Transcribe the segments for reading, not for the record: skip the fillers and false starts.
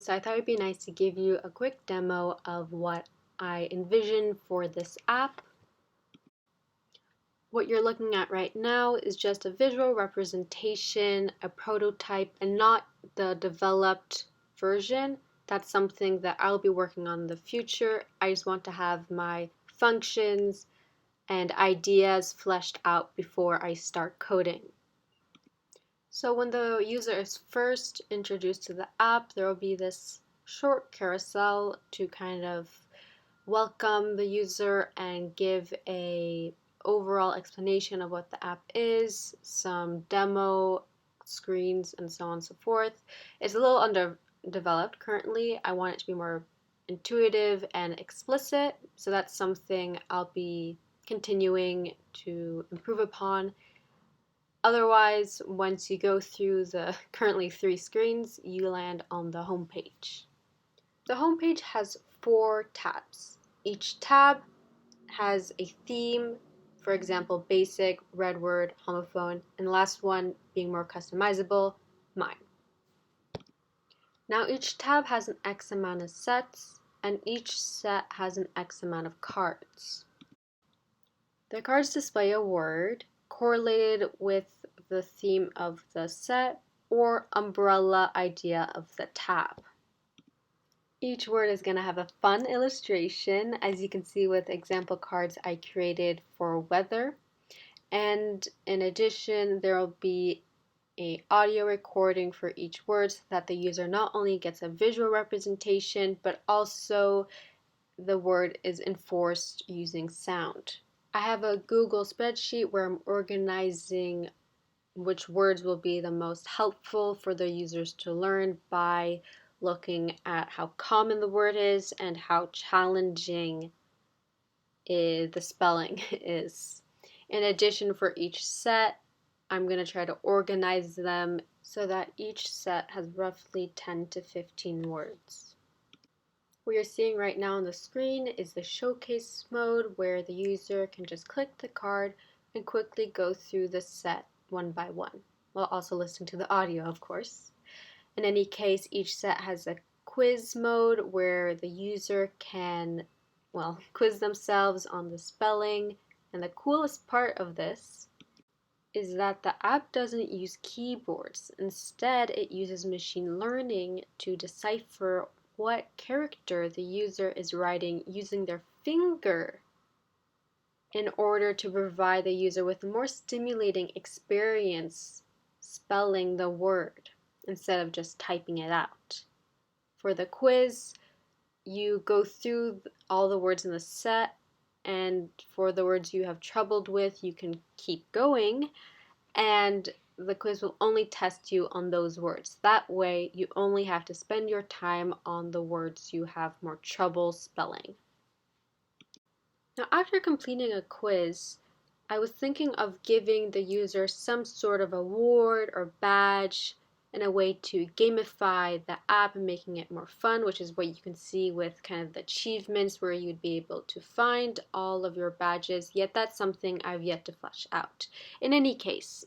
So I thought it would be nice to give you a quick demo of what I envision for this app. What you're looking at right now is just a visual representation, a prototype, and not the developed version. That's something that I'll be working on in the future. I just want to have my functions and ideas fleshed out before I start coding. So when the user is first introduced to the app, there will be this short carousel to kind of welcome the user and give a overall explanation of what the app is, some demo screens, and so on and so forth. It's a little underdeveloped currently. I want it to be more intuitive and explicit, so that's something I'll be continuing to improve upon. Otherwise, once you go through the currently 3 screens, you land on the home page. The home page has 4 tabs. Each tab has a theme, for example, basic, red word, homophone, and the last one being more customizable, mine. Now each tab has an X amount of sets, and each set has an X amount of cards. The cards display a word correlated with the theme of the set or umbrella idea of the tab. Each word is going to have a fun illustration, as you can see with example cards I created for weather. And in addition, there will be an audio recording for each word so that the user not only gets a visual representation, but also the word is enforced using sound. I have a Google spreadsheet where I'm organizing which words will be the most helpful for the users to learn by looking at how common the word is and how challenging the spelling is. In addition, for each set, I'm going to try to organize them so that each set has roughly 10 to 15 words. What you're seeing right now on the screen is the showcase mode where the user can just click the card and quickly go through the set one by one, while also listening to the audio, of course. In any case, each set has a quiz mode where the user can, quiz themselves on the spelling. And the coolest part of this is that the app doesn't use keyboards. Instead, it uses machine learning to decipher what character the user is writing using their finger in order to provide the user with a more stimulating experience spelling the word instead of just typing it out. For the quiz, you go through all the words in the set, and for the words you have trouble with, you can keep going, and the quiz will only test you on those words. That way, you only have to spend your time on the words you have more trouble spelling. Now, after completing a quiz, I was thinking of giving the user some sort of award or badge in a way to gamify the app and making it more fun, which is what you can see with kind of the achievements where you'd be able to find all of your badges, yet that's something I've yet to flesh out. In any case,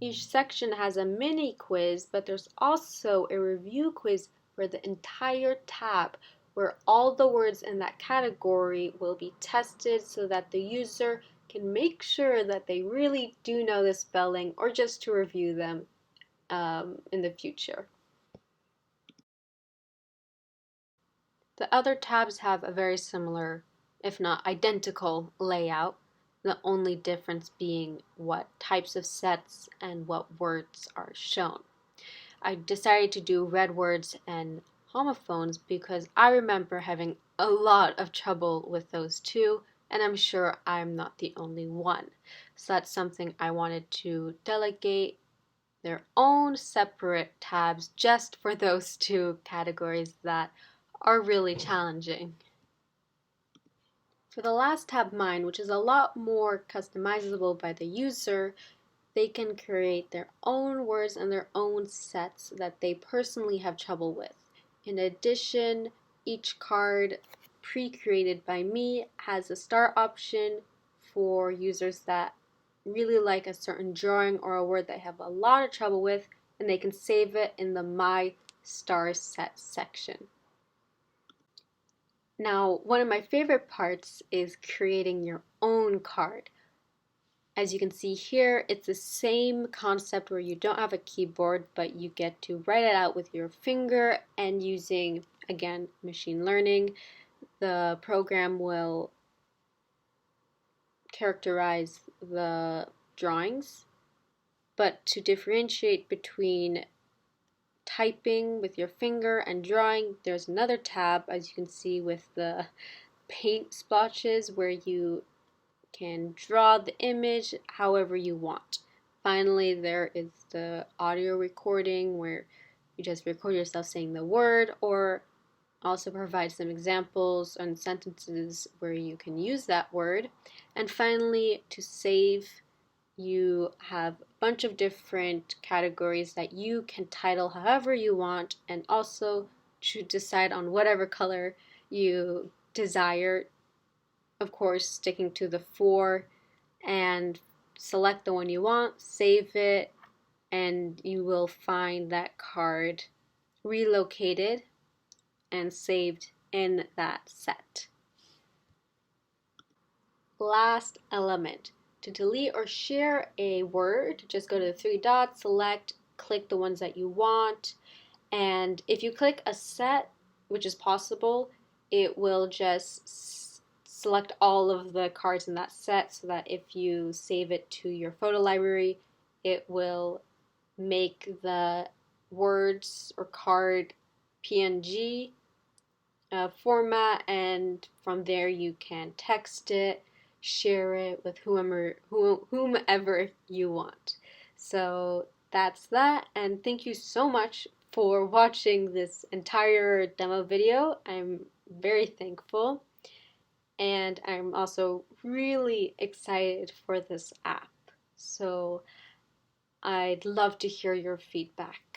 each section has a mini quiz, but there's also a review quiz for the entire tab where all the words in that category will be tested so that the user can make sure that they really do know the spelling or just to review them in the future. The other tabs have a very similar, if not identical, layout, the only difference being what types of sets and what words are shown. I decided to do red words and homophones because I remember having a lot of trouble with those two, and I'm sure I'm not the only one. So that's something I wanted to delegate their own separate tabs just for those two categories that are really challenging. For the last tab, mine, which is a lot more customizable by the user, they can create their own words and their own sets that they personally have trouble with. In addition, each card pre-created by me has a start option for users that really like a certain drawing or a word they have a lot of trouble with, and they can save it in the My star set section. Now, one of my favorite parts is creating your own card. As you can see here, it's the same concept where you don't have a keyboard, but you get to write it out with your finger, and using, again, machine learning, the program will characterize the drawings. But to differentiate between typing with your finger and drawing, there's another tab, as you can see, with the paint splotches where you can draw the image however you want. Finally, there is the audio recording where you just record yourself saying the word, or also provide some examples and sentences where you can use that word. And finally, to save, you have a bunch of different categories that you can title however you want, and also to decide on whatever color you desire, of course sticking to the 4, and select the one you want, save it, and you will find that card relocated and saved in that set. Last element. To delete or share a word, just go to the 3 dots, select, click the ones that you want, and if you click a set, which is possible, it will just select all of the cards in that set, so that if you save it to your photo library, it will make the words or card PNG format, and from there you can text it, share it with whomever you want. So that's that, and thank you so much for watching this entire demo video. I'm very thankful, and I'm also really excited for this app. So I'd love to hear your feedback.